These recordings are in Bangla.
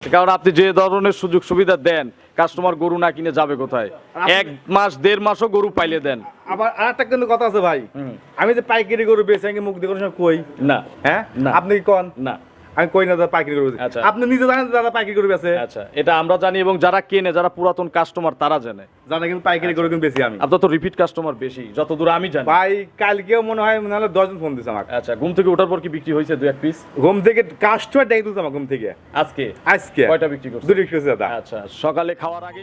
কারণ আপনি যে ধরনের সুযোগ সুবিধা দেন, কাস্টমার গরু না কিনে যাবে কোথায়? 1 মাস 1.5 মাসও গরু পাইলে দেন। আবার আরেকটা কিন্তু কথা আছে ভাই, আমি যে পাইকারি গরু বেচে আমি মুখ দিয়ে কোনো সময় কই না। হ্যাঁ না। আপনি কি কোন? না। আমি কই না দাদা পাইকারি গরু বেচে। আচ্ছা। আপনি নিজে জানেন যে দাদা পাইকারি গরু বেচে। আচ্ছা, এটা আমরা জানি এবং যারা কেনে, যারা পুরাতন কাস্টমার তারা জানে। জানে কিন্তু পাইকারি গরু কিন্তু বেশি আমি। আপনার তো রিপিট কাস্টমার বেশি, যতদূর আমি জানি। ভাই কালকেও মনে হয় 10 জন ফোন দিছে আমাকে। আচ্ছা, ঘুম থেকে ওঠার পর কি বিক্রি হয়েছে 2-1 পিস? ঘুম থেকে কাস্টমার ডেকে তুলছে আমার ঘুম থেকে। আজকে কয়টা বিক্রি করছে? দুটো বিক্রি হয়েছে দাদা। আচ্ছা, সকালে খাওয়ার আগে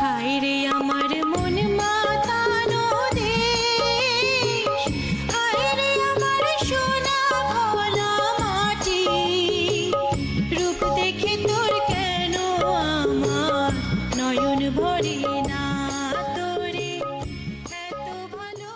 হায়রে আমার মন মাতানো দেশ, হায়রে আমার সোনা ভোলা মাটি, রূপ দেখে তোর কেন আমার নয়ন ভরে না, তোরে এত ভালো।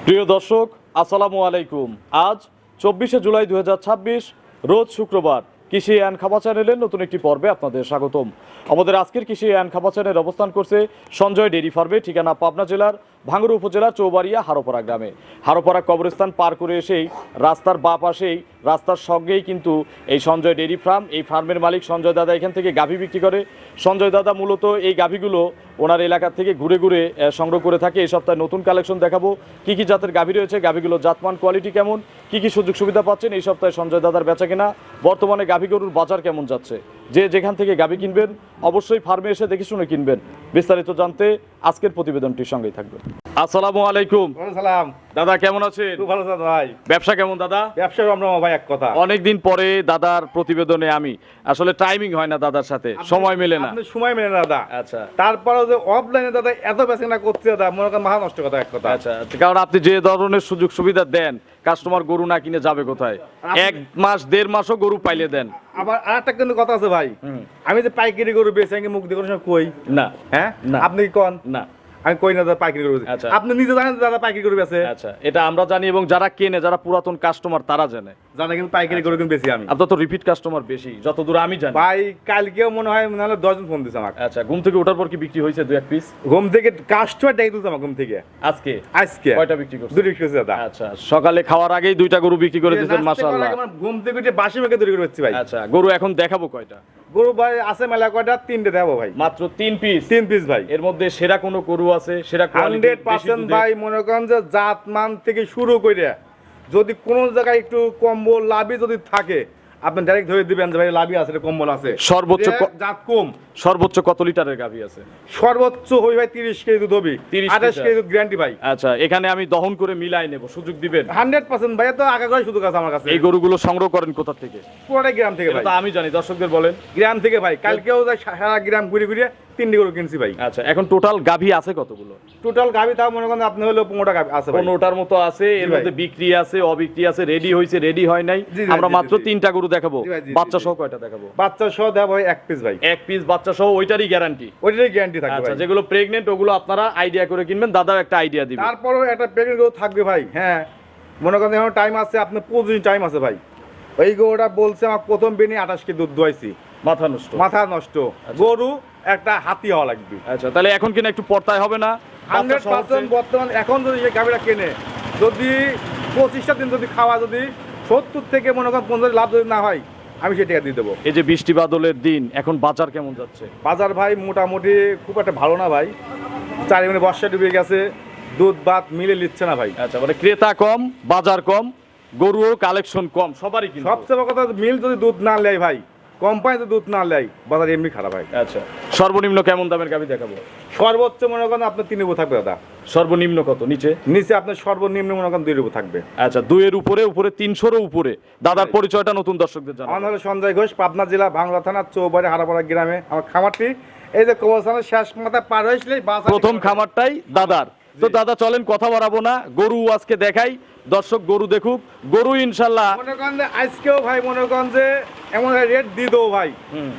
প্রিয় দর্শক, আসসালামু আলাইকুম। আজ 24শে জুলাই 2026, রোজ শুক্রবার। কৃষি অ্যান্ড খামার চ্যানেলের নতুন একটি পর্বে আপনাদের স্বাগতম। আমাদের আজকের কৃষি অ্যান্ড খামার চ্যানেল অবস্থান করছে সঞ্জয় ডেইরি ফার্মে, ঠিকানা পাবনা জেলার ভাঙ্গুড়া উপজেলার চৌবাড়িয়া হারোপাড়া গ্রামে। হারোপাড়া কবরস্থান পার করে এসেই রাস্তার বাঁ পাশেই, রাস্তার সঙ্গেই কিন্তু এই সঞ্জয় ডেইরি ফার্ম। এই ফার্মের মালিক সঞ্জয় দাদা এখান থেকে গাভী বিক্রি করে। সঞ্জয় দাদা মূলত এই গাভীগুলো ওনার এলাকা থেকে ঘুরে ঘুরে সংগ্রহ করে থাকে। এই সপ্তাহে নতুন কালেকশন দেখাবো, কি কি জাতের গাভী রয়েছে, গাভীগুলোর জাতমান কোয়ালিটি কেমন, কি কি সুযোগ সুবিধা পাচ্ছেন এই সপ্তাহে সঞ্জয় দাদার বেচা কেনা, বর্তমানে গাভী গরুর বাজার কেমন যাচ্ছে। যে যেখান থেকে গাভী কিনবেন অবশ্যই ফার্মে এসে দেখে শুনে কিনবেন। বিস্তারিত জানতে আজকের প্রতিবেদনটির সঙ্গেই থাকবেন। আসসালামু আলাইকুম। সালাম দাদা কেমন আছেন? খুব ভালো আছেন ভাই? ব্যবসা কেমন দাদা? ব্যবসা রমরমা ভাই, এক কথা। অনেকদিন পরে দাদার প্রতিবেদনে আমি আসলে টাইমিং হয় না দাদার সাথে, সময় মেলে না। আপনি সময় মেলে না দাদা। আচ্ছা তারপরেও যে অফলাইনে দাদা এত বেচা করছে দাদা, মনে করেন মাথা নষ্ট কথা, এক কথা। আচ্ছা, কারণ আপনি যে ধরনের সুযোগ সুবিধা দেন, কাস্টমার গরু না কিনে যাবে কোথায়? 1 মাস 1.5 মাসও গরু পাইলে দেন। আবার আরেকটা কিন্তু কথা আছে ভাই, আমি যে পাইকারি গরু বেচে আমি মুখ দিয়ে কোনো সময় কই না। হ্যাঁ না। আপনি কি কোন? না। আমি কই না দাদা পাইকারি গরু বেচে। আচ্ছা। আপনি নিজে জানেন যে দাদা পাইকারি গরু বেচে। আচ্ছা, এটা আমরা জানি এবং যারা কেনে, যারা পুরাতন কাস্টমার তারা জানে। জানে কিন্তু পাইকারি গরু কিন্তু বেশি আমি। আপনার তো রিপিট কাস্টমার বেশি, যতদূর আমি জানি। ভাই কালকেও মনে হয় 10 জন ফোন দিছে আমাকে। আচ্ছা, ঘুম থেকে ওঠার পর কি বিক্রি হয়েছে 2-1 পিস? ঘুম থেকে কাস্টমার ডেকে তুলছে আমার ঘুম থেকে। আজকে কয়টা বিক্রি করছে? দুটো বিক্রি হয়েছে দাদা। আচ্ছা, সকালে খাওয়ার আগেই 2টা গরু বিক্রি করে দিয়েছেন, মাশাআল্লাহ। আমার ঘুম থেকে উঠে বাসি মেখে তৈরি করে হচ্ছে ভাই। আচ্ছা, গরু এখন দেখাবো কয়টা? গরু ভাই আছে মেলা কয়টা? 3টে দেবো ভাই। মাত্র 3 পিস। 3 পিস ভাই। এর মধ্যে সেরা কোনো গরু আছে? সেরা কোয়ালিটি 100% ভাই, মনে করেন যে জাত মান থেকে শুরু করে যদি কোনো জায়গায় একটু কম্বল লাভি যদি থাকে, আপনি ডাইরেক্ট ধরে দিবেন যে ভাই লাভি আছে, কম্বল আছে। সর্বোচ্চ জাত কম। সর্বোচ্চ কত লিটারের গাভী আছে? সর্বোচ্চ হই ভাই 30 কেজি দুধ হবে। 28 কেজি দুধ গ্যারান্টি ভাই। আচ্ছা, এখানে আমি দহন করে মিলাই নেব, সুযোগ দিবেন? 100% ভাই, তো আগে করে সুযোগ আছে আমার কাছে। এই গরুগুলো সংগ্রহ করেন কোথা থেকে? পুরোটাই গ্রাম থেকে ভাই। এটা আমি জানি, দর্শকদের বলেন। গ্রাম থেকে ভাই, কালকেও যাই সারা গ্রাম ঘুরে ঘুরে 3টে গরু কিনছি ভাই। আচ্ছা, এখন টোটাল গাভী আছে কতগুলো? টোটাল গাভি তাও মনে করেন আপনি হলো 15টা গাভি আছে ভাই। 15টার মতো আছে। এর জি ভাই। মধ্যে বিক্রি আছে, অবিক্রি আছে, রেডি হয়েছে, রেডি হয় নাই। জি ভাই, আমরা জি, মাত্র জি, জি। 3টা গরু দেখাবো। জি ভাই, জি, বাচ্চা জি, সহ কয়টা দেখাবো? বাচ্চা সহ দেওয়া ভাই 1 পিস ভাই। 1 পিস বাচ্চা সহ, ওইটারই গ্যারান্টি? ওইটারই গ্যারান্টি থাকবে আচ্ছা, ভাই। যেগুলো প্রেগনেন্ট ওগুলো আপনারা আইডিয়া করে কিনবেন, দাদাও একটা আইডিয়া দিবেন। তারপরেও একটা প্রেগনেন্ট গরু থাকবে ভাই। হ্যাঁ, মনে করেন এখন টাইম আছে, আপনার 25 দিন টাইম আছে ভাই। ওই গরুটা বলছে আমার প্রথম বেনি 28 কেজি দুধ দোয়াইছি। মাথা নষ্ট। মাথা নষ্ট। গরু একটা হাতি হওয়া লাগবে। আচ্ছা, তাহলে এখন কিনা একটু পড়তাই হবে না? বাচ্চা সহ 100% বর্তমান এখন যদি এই গাভিটা কেনে, যদি 25টা দিন যদি খাওয়া, যদি 70 থেকে মনে করেন 50 লাভ যদি না হয়, আমি সেই টাকা দিয়ে দেবো। এই যে বৃষ্টি বাদলের দিন, এখন বাজার কেমন যাচ্ছে? বাজার ভাই মোটামুটি খুব একটা ভালো না ভাই। চারিদিকে বর্ষা ডুবে গেছে, দুধ ভাত মিলে নিচ্ছে না ভাই। আচ্ছা, মানে ক্রেতা কম, বাজার কম, গরুও কালেকশন কম, সবারই কিন্তু। সবচেয়ে বড় কথা, মিল যদি দুধ না নেয় ভাই, কোম্পানি যদি দুধ না নেয়, বাজার এমনি খারাপ ভাই। আচ্ছা, সর্বনিম্ন কেমন দামের গাভী দেখাবো? সর্বোচ্চ মনে করেন আপনার 3 রুপো থাকবে দাদা। সর্বনিম্ন কত? নিচে? নিচে আপনার সর্বনিম্ন মনে করেন 2 রুপো থাকবে। আচ্ছা, 2 এর উপরে, উপরে 300-র উপরে। দাদার পরিচয়টা নতুন দর্শকদের আমার জানাবেন। হলো সঞ্জয় ঘোষ, পাবনা জেলা ভাঙ্গুড়া থানা চৌবাড়ি হারাপাড়া গ্রামে আমার খামারটি। এই যে কবরস্থানের শেষ মাথা পার হয়েছিলেই বাস আসে প্রথম কবরস্থানে। খামারটাই দাদার। তো জি। দাদা চলেন কথা বাড়াবো না, গরু আজকে দেখাই, দর্শক গরু দেখুক। গরু ইনশাল্লাহ মনে করেন যে আজকেও ভাই মনে করেন যে এমন রেট দিয়ে দেবো ভাই, হুম,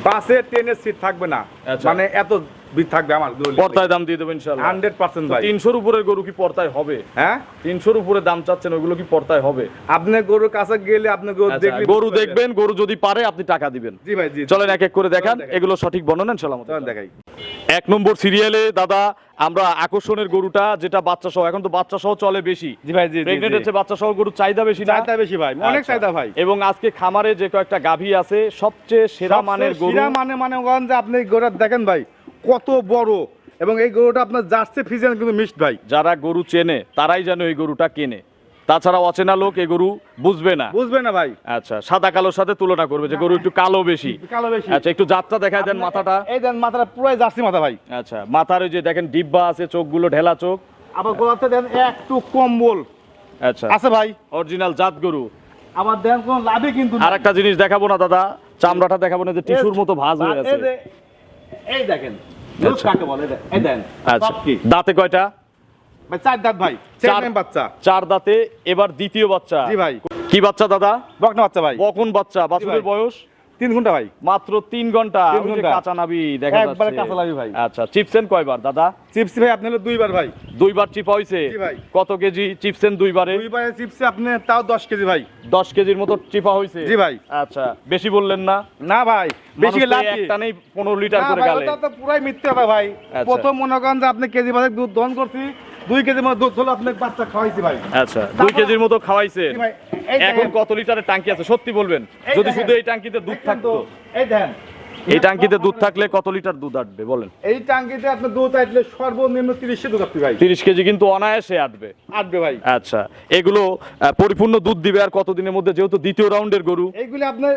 বাসে ট্রেনের সিট থাকবে না, আচ্ছা। মানে এত ভিড় থাকবে আমার পর্তায় দাম দিয়ে দেবেন ইনশাল্লাহ। 100% ভাই। 300-র উপরের গরু কি পর্তায় হবে? হ্যাঁ 300-র উপরে দাম চাচ্ছেন, ওইগুলো কি পর্তায় হবে? আপনি গরুর কাছে গেলে আপনি গরু আচ্ছা, দেখলে গরু দেখবেন, গরু যদি পারে আপনি টাকা দিবেন। জি ভাই জি চলেন এক এক করে দেখান, চলেন দেখাই। এগুলো সঠিক বর্ণনা ইনশাল্লাহ। চলেন দেখাই। 1 নম্বর সিরিয়ালে দাদা আমরা আকর্ষণের গরুটা, যেটা বাচ্চা সহ, এখন তো বাচ্চা সহ চলে বেশি, জি ভাই জি প্রেগনেন্ট হচ্ছে বাচ্চা সহ গরু চাহিদা বেশি না? চাহিদা বেশি ভাই, অনেক আচ্ছা। চাহিদা ভাই। এবং আজকে খামারে যে কয়েকটা গাভী আছে সবচেয়ে সেরা মানের গরু। সেরা মানে করেন যে আপনি গরুটা দেখেন ভাই কত বড়, এবং এই গরুটা আপনার জার্সি ফ্রিজিয়ান কিন্তু মিক্সড ভাই। যারা গরু চেনে তারাই যেন এই গরুটা কেনে, তাছাড়া অচেনা লোক এই গরু বুঝবে না। বুঝবে না ভাই, আচ্ছা, সাদা কালোর সাথে তুলনা করবে যে গরু একটু কালো বেশি। কালো বেশি। আচ্ছা, একটু যাত্রা দেখায় দেন মাথাটা। এই দেন মাথাটা পুরাই জার্সি মাথা ভাই। আচ্ছা, মাথার ওই যে দেখেন ডিব্বা আছে, চোখগুলো ঢেলা চোখ। আবার গোলাতে দেন একটু কম্বল আচ্ছা, আছে ভাই। অরিজিনাল জাত গরু। আবার দেন কোন লাভই কিন্তু আর একটা জিনিস দেখাবো না দাদা, চামড়াটা দেখাবো না, যে টিস্যুর মতো ভাঁজ হয়ে আছে। এই দেখেন আচ্ছা। কাকে বলে এই দেন আচ্ছা, সব কি দাঁতে কয়টা? ভাই চার দাঁত ভাই, চার বাচ্চা। 4 দাঁতে, এবার দ্বিতীয় বাচ্চা। জি ভাই। কি বাচ্চা দাদা? বকনা বাচ্চা ভাই, বকন বাচ্চা। বাছুরের ভাই। বয়স 3 ঘন্টা ভাই। মাত্র 3 ঘন্টা। 3 ওই যে ঘন্টা। কাঁচা নাভি দেখা একবারে যাচ্ছে। কাঁচা নাভি ভাই। আচ্ছা, চিপসেন কয়বার দাদা? চিপস ভাই আপনি হলো 2 বার ভাই। 2 বার চিপা হইছে? জি ভাই। কত কেজি চিপসেন 2 বারে? 2 বারে চিপসে আপনি তাও 10 কেজি ভাই। 10 কেজির মতো চিপা হইছে? জি ভাই। আচ্ছা, বেশি বললেন না? না ভাই বেশি মানুষ তো লাভ কি? একটা নেই 15 লিটার না করে ভাই, গালে। ওটা তো পুরাই মিথ্যা কথা ভাই। আচ্ছা। প্রথম মনে করেন যে আপনি কেজি বাদে দুধ দহন করছি, 2 কেজির মতো দুধ হলো আপনার বাচ্চা খাওয়াইছি ভাই। আচ্ছা, 2 কেজির মতো খাওয়াইছে। জি ভাই, এই এখন দেখেন। কত লিটারের টাঙ্কি আছে সত্যি বলবেন? এই যদি দেখেন। শুধু এই টাঙ্কিতে দুধ দেখেন থাকতো, তো, এই দেন এই টাঙ্কিতে দুধ থাকলে কত লিটার দুধ আসবে বলেন? এই টাঙ্কিতে আপনার দুধ আসলে সর্বনিম্ন 30 দুধ আসবে ভাই। 30 কেজি কিন্তু অনায়াসে আসবে। আসবে ভাই। আচ্ছা, এগুলো পরিপূর্ণ দুধ দিবে আর কতদিনের মধ্যে, যেহেতু দ্বিতীয় রাউন্ডের গরু? এইগুলি আপনার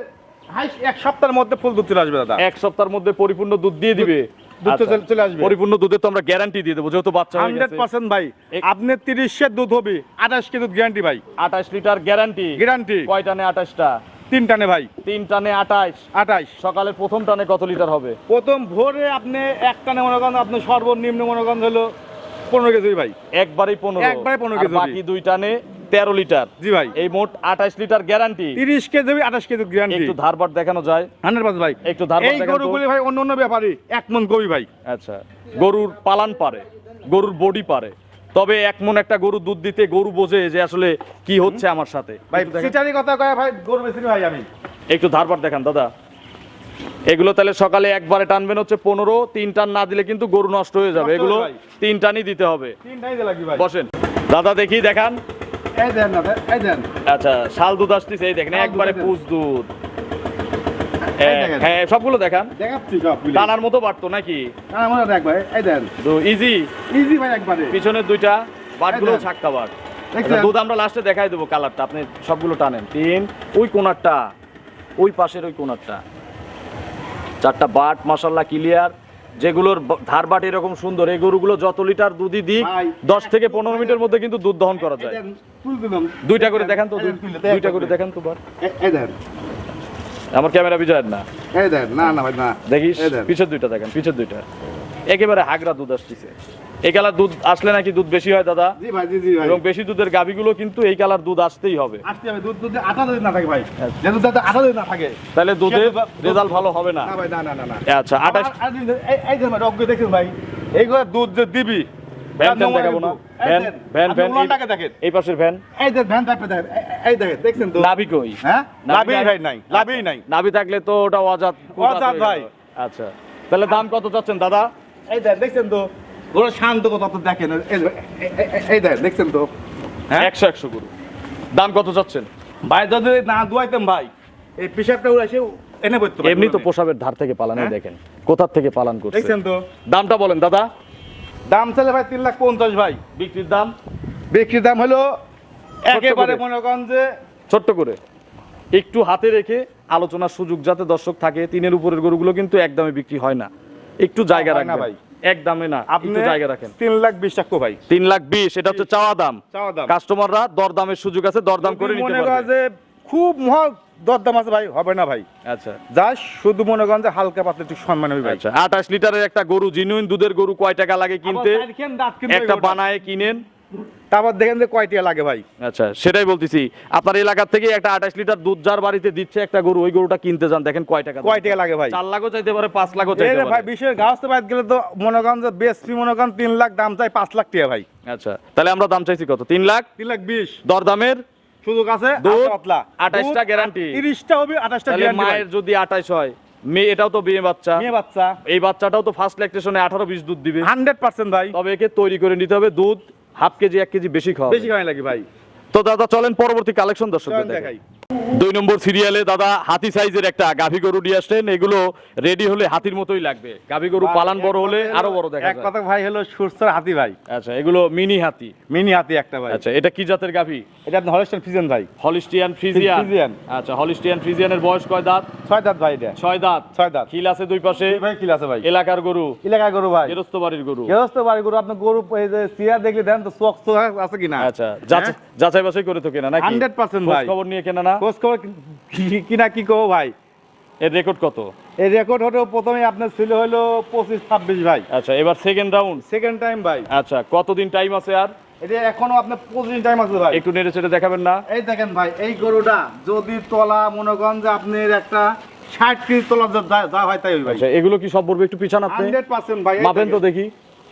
হাইস্ট 1 সপ্তাহের মধ্যে ফুল দুধ চলে আসবে দাদা। 1 সপ্তাহের মধ্যে পরিপূর্ণ দুধ দিয়ে দিবে। দুধ তো আচ্ছা, চলে আসবে। পরিপূর্ণ দুধের তো আমরা গ্যারান্টি দিয়ে দেবো, যেহেতু বাচ্চা হয়ে গেছে। 100% ভাই। আপনি 30 এর দুধ হবে, 28 কেজি দুধ গ্যারান্টি ভাই। 28 লিটার গ্যারান্টি। গ্যারান্টি। কয় টানে 28টা? 3 টানে ভাই। 3 টানে 28। 28 সকালের প্রথম টানে কত লিটার হবে? প্রথম ভোরে আপনি এক টানে মনে করেন আপনি সর্বনিম্ন মনে করেন হলো 15 কেজি ভাই। একবারেই 15। একবারে 15 আর কেজি। বাকি 2 টানে 13 লিটার। জি ভাই। এই মোট 28 litre guarantee. 30 KG 28 KG guarantee. একটু ধারবাট দেখানো যায়? 100% ভাই। একটু ধারবাট এই দেখান তো। গরুগুলি ভাই অন্য ব্যাপারী 1 মন কবি ভাই। আচ্ছা, গরুর পালান পারে, গরুর বডি পারে, তবে 1 মন একটা গরু দুধ দিতে গরু বোঝে যে আসলে কি হচ্ছে আমার সাথে। ভাই একটু দেখান। সিটারি কথা কয় ভাই গরু বেশি ভাই আমি। একটু ধারবাট দেখান দাদা। এগুলো তাহলে সকালে একবারে টানবেন হচ্ছে 15, 3 টান না দিলে কিন্তু গরু নষ্ট হয়ে যাবে। নষ্ট এগুলো হবে ভাই। 3 টানই দিতে হবে। 3 টাই দে লাগি ভাই। বসেন দাদা, দেখি দেখান। এই দেন না এই দেন। আচ্ছা, শাল দুধ আসতেছে, এই দেখেন শাল দুধ একবারে দেখেন। পুষ দুধ। এই দেখেন। হ্যাঁ, সবগুলো দেখান। দেখাচ্ছি সবগুলি। টানার মতো বাড়তো নাকি? না মনে দেখ ভাই এই দেন। তো ইজি। ইজি ভাই একবারে। পিছনের 2টা বাটগুলো এই দেন। ছাক্কা বাট। দেখছেন? দুধ আমরা লাস্টে দেখাই দেবো কালারটা, আপনি সবগুলো টানেন। 3, ওই কোনারটা, ওই পাশের ওই কোনারটা, 4টা বাট মাশাআল্লাহ ক্লিয়ার। যেগুলোর ধার বাট এরকম সুন্দর, এই গরুগুলো যত লিটার দুধই দিক ভাই, 10 থেকে 15 মিনিটের মধ্যে কিন্তু দুধ দহন করা এই যায়। দেন তুল দিলাম। 2টা করে দেখান তো, এই দেন, তুলে, 2টা করে দেখান তো বার। এই দেন। আমার ক্যামেরা বিজয়ের না, এই দেন না না ভাই না। দেখিস এই দেন। পিছের 2টা দেখেন, পিছের 2টা একেবারে হাগরা দুধ আসতেছে। এই কালার দুধ আসলে নাকি দুধ বেশি হয় দাদা? জি ভাই জি ভাই। এবং বেশি দুধের গাভীগুলো কিন্তু এই কালার দুধ আসতেই হবে, আসতে হবে দুধ আটা যদি না থাকে ভাই। যে দুধ আটা যদি না থাকে তাহলে দুধের সে দুধ- রেজাল্ট ভালো হবে না। না ভাই না না না না। আচ্ছা, 28 এই যে ভাই রোগ দেখেন ভাই। এইগুলো দুধ যে দিবি ভ্যান ট্যান দেখাবো না। ভ্যান ভ্যানটাকে দেখেন। এই পাশের ভ্যান। এই যে ভ্যান টাইপে দেখেন। এই দেখেন দেখছেন তো। নাভি কই? হ্যাঁ নাভি লাভই নাই। ভাই নাই, লাভই নাই। নাভি থাকলে তো ওটা অজাত। অজাত ভাই। আচ্ছা, তাহলে দাম কত চাচ্ছেন দাদা? এই দেখেন দেখছেন তো। ওরা শান্ত কত আপনি দেখেন। এই দেখেন দেখছেন তো। হ্যাঁ 100 গরু, দাম কত চাচ্ছেন? ভাই যদি না দুয়াইতেন ভাই এই পিসাবটা উড়ে এসে এনে পড়তে পারতো। এমনি তো পোশাবের ধার থেকে পালানো, হ্যাঁ? দেখেন কোথার থেকে পালন করছে। দেখছেন তো। দামটা বলেন দাদা। দাম চলে ভাই 3,50,000 ভাই। বিক্রির দাম বিক্রির দাম হলো একেবারে করে। মনে করেন যে ছোট্ট করে একটু হাতে রেখে আলোচনার সুযোগ যাতে দর্শক থাকে। 3-এর উপরের গরুগুলো কিন্তু একদমে বিক্রি হয় না, একটু জায়গা হয় না রাখবেন ভাই। একদমে না, আপনি একটু জায়গা রাখেন। 3,20,000 টাকা ভাই। 3,20,000 এটা হচ্ছে চাওয়া দাম। চাওয়া দাম। কাস্টমাররা দরদামের সুযোগ আছে, দরদাম করে যদি নিতে মনে করেন পারবে। যে খুব মহা দরদাম আছে ভাই, হবে না ভাই। আচ্ছা যা শুধু মনে করেন যে হালকা পাতলা একটু সম্মান হবে ভাই। আচ্ছা 28 লিটারের একটা গরু, জিনুইন দুধের গরু কয় টাকা লাগে কিনতে? আবার দেখেন দাঁত কিন্তু একটা এগোটা। বানায় কিনেন। তারপর দেখেন যে কয়টা লাগে ভাই। আচ্ছা সেটাই বলতেছি, আপনার এলাকা থেকে একটা 28 লিটার দুধ যার বাড়িতে দিচ্ছে একটা গরু, ওই গরুটা কিনতে যান, দেখেন কয় টাকা। কয় টাকা লাগে ভাই? 4 লাখও চাইতে পারে, 5 লাখও এই চাইতে রে ভাই, পারে। বিশেষ গাছ তো বাইরে গেলে তো মনে করেন যে বেসপি মনে করেন 3 লাখ, দাম চাই 5 লাখ টাকা ভাই। আচ্ছা তাহলে আমরা দাম চাইছি কত? 3 লাখ। 3 লাখ 20 দরদামের সুযোগ আছে। দুধ, আর পাতলা 28টা গ্যারান্টি। 30টা হবে, 28টা তাহলে গ্যারান্টি। মায়ের যদি 28 হয়, মেয়ে এটাও তো বিয়ে বাচ্চা, মেয়ে বাচ্চা এই বাচ্চাটাও তো ফার্স্ট ল্যাকটেশনে 18-20 দুধ দিবে। 100% ভাই। তবে একে তৈরি করে নিতে হবে দুধ হাফ কেজি 1 কেজি বেশি খাওয়া। বেশি খাওয়াই লাগে ভাই। তো দাদা চলেন পরবর্তী কালেকশন দর্শকদের চলেন দেখাই। দেখাই। 2 নম্বর সিরিয়ালে দাদা হাতি সাইজের একটা গাভী গরু নিয়ে আসলেন। এগুলো রেডি হলে হাতির মতোই লাগবে। গাভী গরু পালান বড় হলে আরো বড় দেখা এক যায়। কথা ভাই হলো সুরসর হাতি ভাই, আচ্ছা এগুলো মিনি হাতি। মিনি হাতি একটা ভাই। আচ্ছা এটা কি জাতের গাভী? এটা আপনি হলস্টাইন ফ্রিজিয়ান ভাই। Holstein Friesian. ফ্রিজিয়ান। আচ্ছা হলিস্টিয়ান ফ্রিজিয়ানের বয়স কয় দাঁত? 6 দাঁত ভাই এটা। 6 দাঁত। 6 দাঁত। খিল আছে দুই পাশে। এই ভাই কি আছে ভাই? এলাকার গরু, এলাকায় গরু ভাই, গেরস্ত বাড়ির গরু। গৃহস্থ বাড়ি গরু। আপনি গরু এই যে সিয়া দেখলে দেন তো চোখ চোখ আছে কিনা। আচ্ছা যাচাই বাছাই করে তো কেনা নাকি? 100% ভাই। খোঁজ খবর নিয়ে কেনা না? খোঁজ খবর কিনা কি কো ভাই। এর রেকর্ড কত? এই রেকর্ড হলো প্রথমে আপনার ছিল হলো 25-26 ভাই। আচ্ছা এবার সেকেন্ড রাউন্ড। সেকেন্ড টাইম ভাই। আচ্ছা কতদিন টাইম আছে আর? এটা এখনো আপনার 25 টাইম আছে ভাই। একটু নেড়ে চেড়ে দেখাবেন না? এই দেখেন ভাই, এই গরুটা যদি তলা মনে করেন যে আপনার একটা 60 কেজি তলা যা হয় তাই ভাই। আচ্ছা এগুলো কি সব বলবে একটু পিছান আপনি? 100% ভাই। এই মাপেন তো দেখেন। দেখি,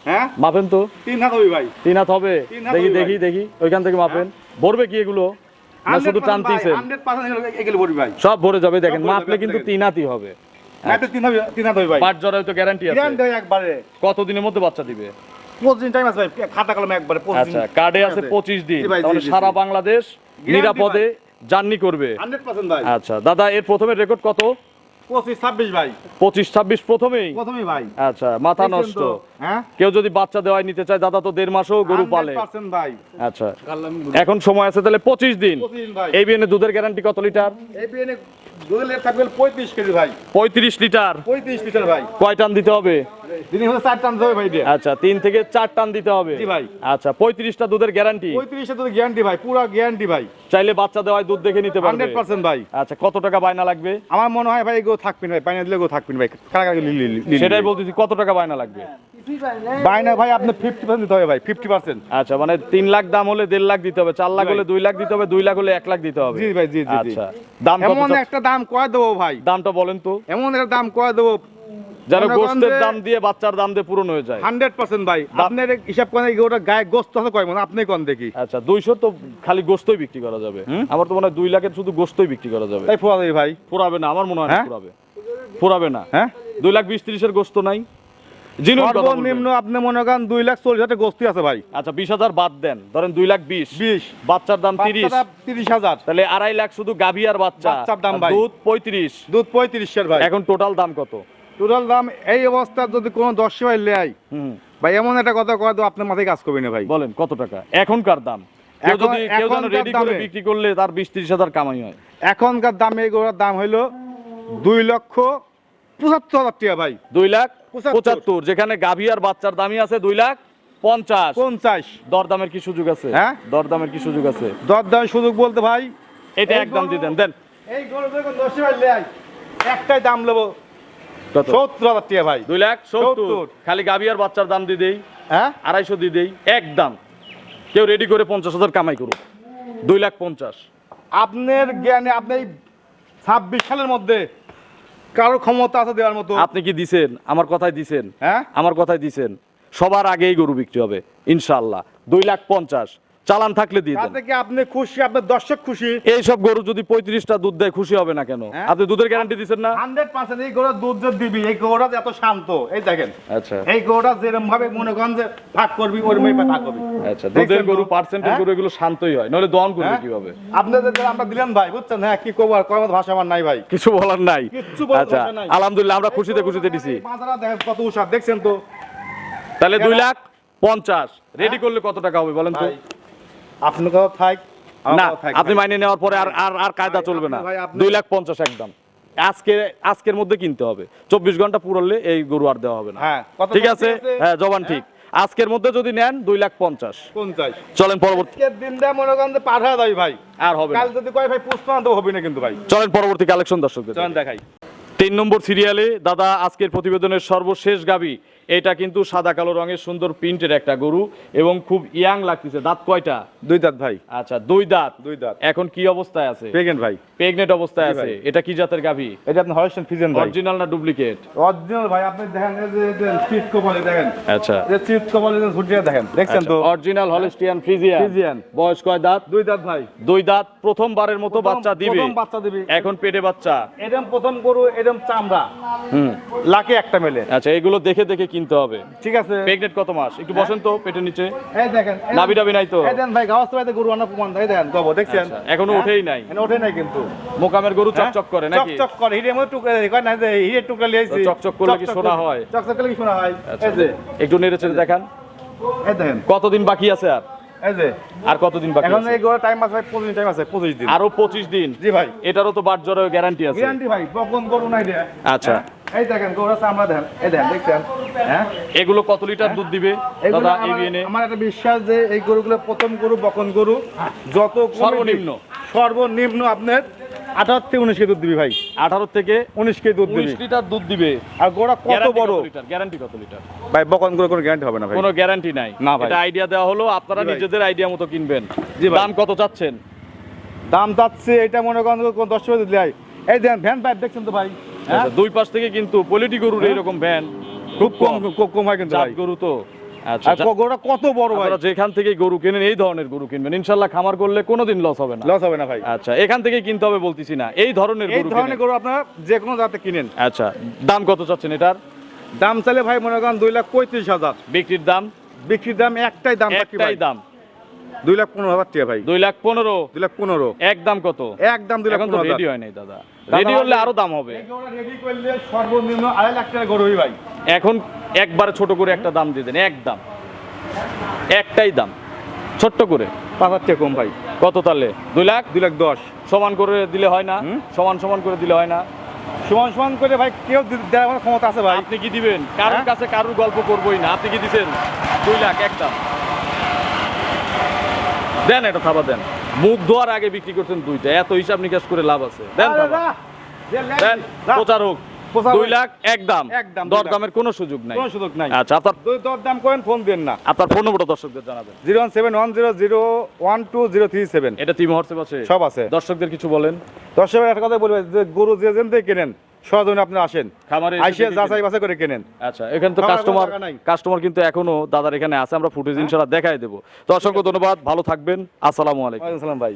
হ্যাঁ মাপেন তো। 3 হাত হবে ভাই। 3 হাত হবে? তিন হাত দেখি হবে দেখি ভাই। দেখি ওইখান থেকে মাপেন। ভরবে কি এগুলো না শুধু 100% টানতেছেন? ভাই, 100% এগুলো বলবি ভাই। সব ভরে যাবে দেখেন, সব ভরে মাপলে যাবে, কিন্তু দেখেন। 3 হাতই হবে। না তো 3 হাত হবে ভাই। পাট জরায় তো গ্যারান্টি আছে। গ্যারান্টি হয় একবারে। কতদিনের মধ্যে বাচ্চা দিবে? 25 টাইম আছে ভাই, খাতা কলমে একবারে 25 আচ্ছা কার্ডে আছে 25 দিন, জি ভাই, জি, তাহলে জি, জি। সারা বাংলাদেশ Guarantee নিরাপদে জার্নি করবে। 100% ভাই। আচ্ছা দাদা এর প্রথমের রেকর্ড কত? 25-26 ভাই। 25-26 প্রথমেই? প্রথমেই ভাই। আচ্ছা মাথা দেখছেন নষ্ট। তো, হ্যাঁ কেউ যদি বাচ্চা দেওয়াই নিতে চায়, দাদা তো 1.5 মাসও গরু পালে। 100% ভাই। আচ্ছা এখন সময় আছে তাহলে 25 দিন। 25 ভাই। এই বিয়েনে দুধের গ্যারান্টি কত লিটার? এই বিএনে দুধের লেট থাকবে 35 কেজি ভাই। 35 লিটার। 35 লিটার ভাই। কয় টান দিতে হবে? দিনে হলো 4 টান হবে ভাই দিয়ে। আচ্ছা 3 থেকে 4 টান দিতে হবে। জি ভাই। আচ্ছা 35টা দুধের গ্যারান্টি। 35 এর তো গ্যারান্টি ভাই, পুরো গ্যারান্টি ভাই। চাইলে বাচ্চা দেওয়ায় দুধ দেখে নিতে পারবে। 100% ভাই। আচ্ছা কত টাকা বায়না লাগবে? আমার মনে হয় ভাই এগো থাকবেন ভাই, পাইনা দিলে এগো থাকবেন ভাই। কারা সেটাই বলতেছি, কত টাকা বায়না লাগবে? বাইনা ভাই আপনি 50% দিতে হবে ভাই, 50%। আচ্ছা মানে 3 লাখ দাম হলে 1.5 লাখ দিতে হবে, 4 লাখ হলে 2 লাখ দিতে হবে, 2 লাখ হলে 1 লাখ দিতে হবে। জি ভাই, জি জি জি। আচ্ছা দাম কত? এমন একটা দাম কয় দেবো ভাই, দামটা বলেন তো, এমন একটা দাম কয় দেবো যেন মনে করেন গোস্তের যে- দাম দিয়ে বাচ্চার দাম দিয়ে পূরণ হয়ে যায়। 100% ভাই। আপনার হিসাব করেন এগোটা গায়ে গোস্ত আছে কয় মনে, আপনি কোন দেখি। আচ্ছা 200 তো খালি গোস্তই বিক্রি করা যাবে। আমার তো মনে হয় 2 লাখের শুধু গোস্তই বিক্রি করা যাবে। তাই ফোয়া দেবে ভাই। ফুরাবে না আমার মনে হয় না, হ্যাঁ? ফুরাবে না। হ্যাঁ 2 লাখ 20-30 এর গোস্ত নাই। জিনুর কথা বলবেন। সর্বনিম্ন আপনি মনে করেন 2,40,000 গোস্তি আছে ভাই। আচ্ছা 20,000 বাদ দেন, ধরেন 2 লাখ 20, 20 বাচ্চার দাম 30, বাচ্চাটা 30,000, তাহলে 2.5 লাখ শুধু গাভী আর বাচ্চা। বাচ্চার দাম আর ভাই। দুধ 35, দুধ 35 ভাই। এখন টোটাল দাম কত? টোটাল দাম এই অবস্থা যদি কোনো 10 ভাই লেয় হুম ভাই, এমন একটা কথা কয় তো আপনার মাথায় কাজ করবে না ভাই। বলেন কত টাকা এখনকার দাম? কেউ এখন- যদি কেউ যেন এখনকার রেডি করে দামে- বিক্রি করলে তার 20-30 হাজার কামাই হয়। এখনকার দামে এই গরুর দাম হইলো 2,75,000 টাকা ভাই। 2 লাখ 75, 75, যেখানে গাভী আর বাচ্চার দামই আছে 2 লাখ 50। 50 দরদামের কি সুযোগ আছে? হ্যাঁ? দরদামের কি সুযোগ আছে? দরদাম সুযোগ বলতে ভাই এটা এই একদম গরু- দিয়ে দেন, দেন। এই গরু যখন 10 ভাই লেয় একটাই দাম নেবো কত? 70,000 টাকা ভাই। 2 লাখ 70। 70 খালি গাভী আর বাচ্চার দাম দিয়ে দেই, হ্যাঁ 250 দিয়ে দেই, একদম। কেউ রেডি করে 50,000 কামাই করুক। 2 লাখ 50। আপনার জ্ঞানে আপনি এই 26 সালের মধ্যে কারো ক্ষমতা আছে দেওয়ার মতো? আপনি কি দিছেন? আমার কথাই দিছেন। হ্যাঁ আমার কথাই দিছেন। সবার আগেই গরু বিক্রি হবে ইনশাআল্লাহ। 2 লাখ 50 চালান থাকলে দিয়ে দেন। তাতে কি আপনি খুশি, আপনার দর্শক খুশি? এইসব গরু যদি 35টা দুধ দেয় খুশি হবে না কেন? হ্যাঁ? আপনি দুধের গ্যারান্টি দিচ্ছেন না? 100% এই গরুর দুধ যে দিবি, এই গরুটা এত শান্ত, এই দেখেন আচ্ছা এই গরুটা যেরকম ভাবে মনে করেন যে ভাগ করবি ওরমই ভাগ করবি। আচ্ছা দুধের দেখছেন তো? গরু, পার্সেন্টের হ্যাঁ? গরু এগুলো শান্তই হয়, নইলে দহন করবে হ্যাঁ? কিভাবে? আপনাদের যে আমরা দিলেন ভাই, বুঝছেন? হ্যাঁ কি করবো আর, করার মতো ভাষা আমার নাই ভাই। কিছু বলার নাই। কিচ্ছু বলার আচ্ছা ভাষা নাই। আলহামদুলিল্লাহ আমরা খুশিতে খুশিতে দিছি। এই মাথাটা দেখেন কত উষা, দেখছেন তো? তাহলে 2 লাখ 50 রেডি করলে কত টাকা হবে বলেন তো? ভাই, আপনার কথা থাক, আমার না কথা থাক আপনি ভাই। মাইনে নেওয়ার পরে আর আর আর কায়দা ভাই, চলবে না। আপনি ভাই, আপনি- 2 লাখ 50 একদম। আজকের মধ্যে কিনতে হবে। 24 ঘন্টা পুরোলে এই গরু আর দেওয়া হবে না। হ্যাঁ, কথা ঠিক সত্যি আছে? আছে। হ্যাঁ জবান ঠিক। আজকের মধ্যে যদি নেন 2,50,000। 50 চলেন পরবর্তী, আজকের দিনটা মনে করেন যে পাঠা যাবে ভাই, আর হবে না। কাল যদি কয় ভাই পুষ্প আনতে হবে না কিন্তু ভাই। চলেন পরবর্তী কালেকশন দর্শকদের চলেন দেখাই। 3 নম্বর সিরিয়ালে দাদা আজকের প্রতিবেদনের সর্বশেষ গাবি, এটা কিন্তু সাদা কালো রঙের সুন্দর প্রিন্টের একটা গরু এবং খুব ইয়াং লাগতেছে। দাঁত কয়টা? 2 দাঁত ভাই। আচ্ছা 2 দাঁত। 2 দাঁত। এখন কি অবস্থায় আছে? প্রেগনেন্ট ভাই। প্রেগনেন্ট অবস্থায় জি আছে। ভাই। এটা কি জাতের গাভি? এটা আপনি হলস্টাইন ফ্রিজিয়ান ভাই। অরিজিনাল না ডুপ্লিকেট? অরিজিনাল ভাই, আপনি দেখেন এই যে চিট কপালে দেখেন, আচ্ছা এই চিট কপালে যে ঝুটিয়া দেখেন, দেখছেন তো? Original Holstein Friesian. ফ্রিজিয়ান। বয়স কয় দাঁত? 2 দাঁত ভাই। 2 দাঁত। প্রথমবারের মতো বাচ্চা দিবে। প্রথম বাচ্চা দিবে। এখন পেটে বাচ্চা। এরকম প্রথম গরু, এরকম চামড়া, লাকে একটা মেলে। আচ্ছা এগুলো দেখে দেখে কিনতে হবে। ঠিক আছে। প্রেগনেন্ট কত মাস? একটু বসেন তো পেটের নিচে। এই দেখেন, নাভি টাভি নাই তো? এই দেন ভাই, গাওয়াস ভাইতে গরু আনা প্রমাণ দেয়, দেখেন গব দেখছেন? আচ্ছা, এখনো ওঠেই নাই। এনে ওঠে নাই কিন্তু। মোকামের গরু চকচক করে নাকি? চকচক করে, হিরের মধ্যে টুকরা কয় না যে হিরের টুকরা লিয়েছি। চকচক করলে কি সোনা হয়? চকচক করলে কি শোনা হয়? আচ্ছা, এই যে, একটু নেড়ে চেড়ে দেখান। এই দেখেন, কতদিন বাকি আছে আর? এই যে আর কতদিন বাকি এখন আছে? এই গরু টাইম আছে ভাই, 25 টাইম আছে, 25 দিন। আরো 25 দিন। জি ভাই। এটারও তো বাট জ্বরের গ্যারান্টি আছে। গ্যারান্টি ভাই, বকন গরু নাই রে। আচ্ছা। এই দেখেন গরু চামড়া দেখেন, এই দেখেন, দেখছেন? হ্যাঁ, এগুলো কত লিটার দুধ দিবে এগুলো দাদা আমার- এবিএনে? আমার একটা বিশ্বাস যে এই গরুগুলো প্রথম গরু, বকন গরু, যত সর্বনিম্ন? সর্বনিম্ন আপনার 18 থেকে 19 কেজি দুধ দিবি ভাই। 18 থেকে 19 কেজি দুধ দিবি। 19 লিটার দুধ দিবে। আর গোড়া কত বড় গ্যারান্টি কত লিটার? ভাই, বকন গরু কোনো গ্যারান্টি হবে না ভাই। কোনো গ্যারান্টি নাই। না ভাই। এটা আইডিয়া দেওয়া হলো, আপনারা জি ভাই। নিজেদের আইডিয়া মতো কিনবেন। জি ভাই। দাম কত চাচ্ছেন? দাম যাচ্ছে এটা মনে করেন 10 টাকা দিলে হয়। এই দেন ভ্যান পাইপ দেখছেন তো ভাই? হ্যাঁ? আচ্ছা, দুই পাশ থেকে কিন্তু পলিটি গরুর এইরকম ভ্যান খুব কম, খুব কম হয় কিন্তু জাত ভাই। গরু তো। আচ্ছা আর গরুটা কত বড় ভাই, আপনারা যেখান থেকে গরু কেনেন এই ধরনের গরু কিনবেন, ইনশাল্লাহ খামার করলে কোনোদিন লস হবে না। লস হবে না ভাই। আচ্ছা এখান থেকে কিনতে হবে বলতেছি না, এই ধরনের এই গরু ধরনের কিনেন। গরু আপনারা যে কোনো জাতে কিনেন। আচ্ছা দাম কত চাচ্ছেন এটার? দাম চাইলে ভাই মনে করেন 2,35,000। বিক্রির দাম? বিক্রির দাম একটাই দাম বাকি ভাই, একটাই দাম 2,15,000 টাকা ভাই। 2,15,000। 2,15,000 এক দাম কত? একদম এখন তো 2,15,000। রেডি হয় নাই দাদা, রেডি হলে আরো দাম হবে। এই গরুটা রেডি করলে সর্বনিম্ন 2.5 লাখ টাকা গরু হই ভাই। এখন একবারে ছোট করে একটা দাম দিয়ে দেন, একদম একটাই দাম ছোট্ট করে। 5,000 টাকা কম ভাই। কত তাহলে? 2 লাখ? 2,10,000 সমান করে দিলে হয় না? সমান সমান করে দিলে হয় না? সমান সমান করে ভাই, কেউ দেওয়ার মতো ক্ষমতা আছে ভাই? আপনি কি দিবেন? কারোর হ্যাঁ? কাছে কারোর গল্প করবোই না। আপনি কি দিবেন? 2 লাখ একদম দেন, এটা থাবা দেন। মুখ ধোয়ার আগে বিক্রি করছেন 2টা, এত হিসাব নিকাশ করে লাভ আছে। দেন আরে থাবা, না, যে লেন, দেন। যা। প্রচার হোক। প্রচার 2 হোক। লাখ একদম, একদম, 2 দর লাখ। দামের কোনো সুযোগ নাই। কোনো সুযোগ নাই। আচ্ছা আপনার দর দাম করেন, ফোন দেন না। আপনার ফোন নম্বরটা দর্শকদের জানাবেন। 0171001203037। এটা টিম হোয়াটসঅ্যাপ আছে? সব আছে। দর্শকদের কিছু বলেন। দর্শক একটা কথা বলবে যে গরু যে যেন থেকে কেনেন, সহজনে আপনি আসেন, খামারে এসে আইসে দেখে যাচাই বাছাই করে কেনেন। আচ্ছা এখানে তো খাওয়ার কোনো কাস্টমার টাকা নাই। কাস্টমার কিন্তু এখনো দাদার এখানে আছে, আমরা ফুটেজ ইনশাআল্লাহ দেখাই দেবো। তো অসংখ্য ধন্যবাদ, ভালো থাকবেন, আসসালামু আলাইকুম। ওয়ালাইকুম আসসালাম ভাই।